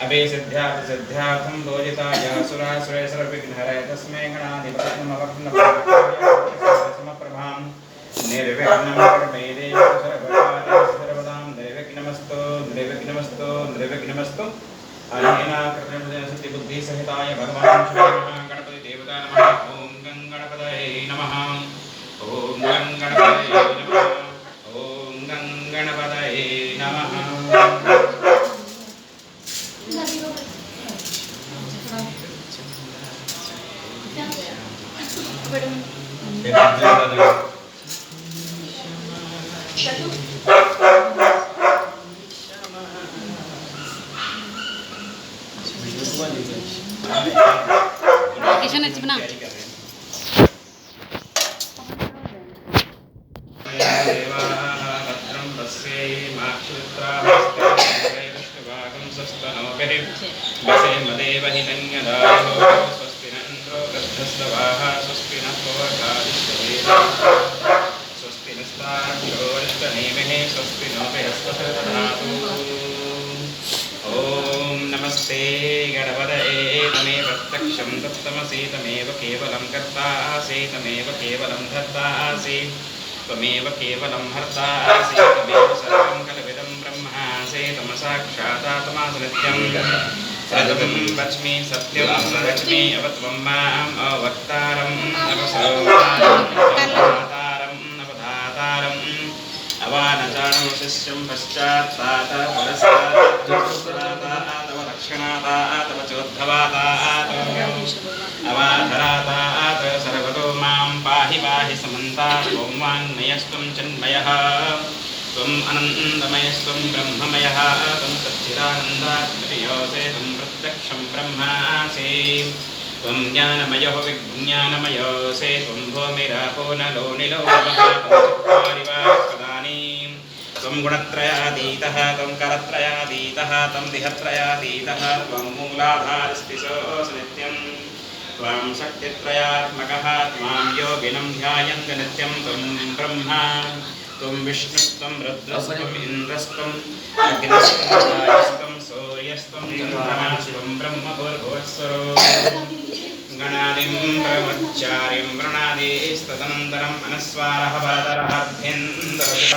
अभिसिद्ध्यार्थं भोजिताय सुरासुरेश्वरविघ्नहराय तस्मै गणाधिपतये समप्रभां निर्विघ्नं कर्मैदे सर्वदां निर्विघ्नमस्तु निर्विघ्नमस्तु निर्विघ्नमस्तु अनेन कृतबुद्धिसहिताय भगवान् गणपति देवता नमः। ॐ गं गणपतये नमः। ॐ गं गणपतये नमः। ॐ गं गणपतये नमः। नमस्ते गणपतये तमेव प्रत्यक्षं तत्तमसि तमेव केवलं कर्तासि तमेव केवलं धर्तासि त्वमेव केवलं हर्तासि तमेव सर्वं कल्पितं ब्रह्मासि तमसाक्षात्मासि नित्यं सदं वच्मि सत्यं वच्मि अवत्वं माम् अवक्तारम् अवसरोतारम् अवधातारम् अवानचारं शिष्यं पश्चात्तात् परस्तात् तव लक्षणात् तव चोद्धवात् अवाधरात् सर्वतो मां पाहि पाहि समन्तात् ॐ वाङ्मयस्त्वं चिन्मयः त्वम् अनन्तमयस्त्वं ब्रह्ममयः त्वं सच्चिदानन्दात्मयोऽसि त्वं प्रत्यक्षं ब्रह्मासि त्वं ज्ञानमयो विज्ञानमयोऽसि त्वं भूमिरापो नलो निलो त्वं गुणत्रयातीतः त्वं करत्रयातीतः त्वं दिहत्रयातीतः त्वं मूलाधारस्थितोऽसि नित्यं त्वं शक्तित्रयात्मकः त्वां योगिनं ध्यायन्ति नित्यं त्वं ब्रह्मा त्वं विष्णुस्त्वं रुद्रस्त्वम् इन्द्रस्त्वम् अग्निस्त्वं वायुस्त्वं सूर्यस्त्वं चन्द्रमास्त्वं ब्रह्मभूर्भुवस्वरो गणादिं ब्रह्मचारिं वृणादिस्तदनन्तरम् अनुस्वारः पादरः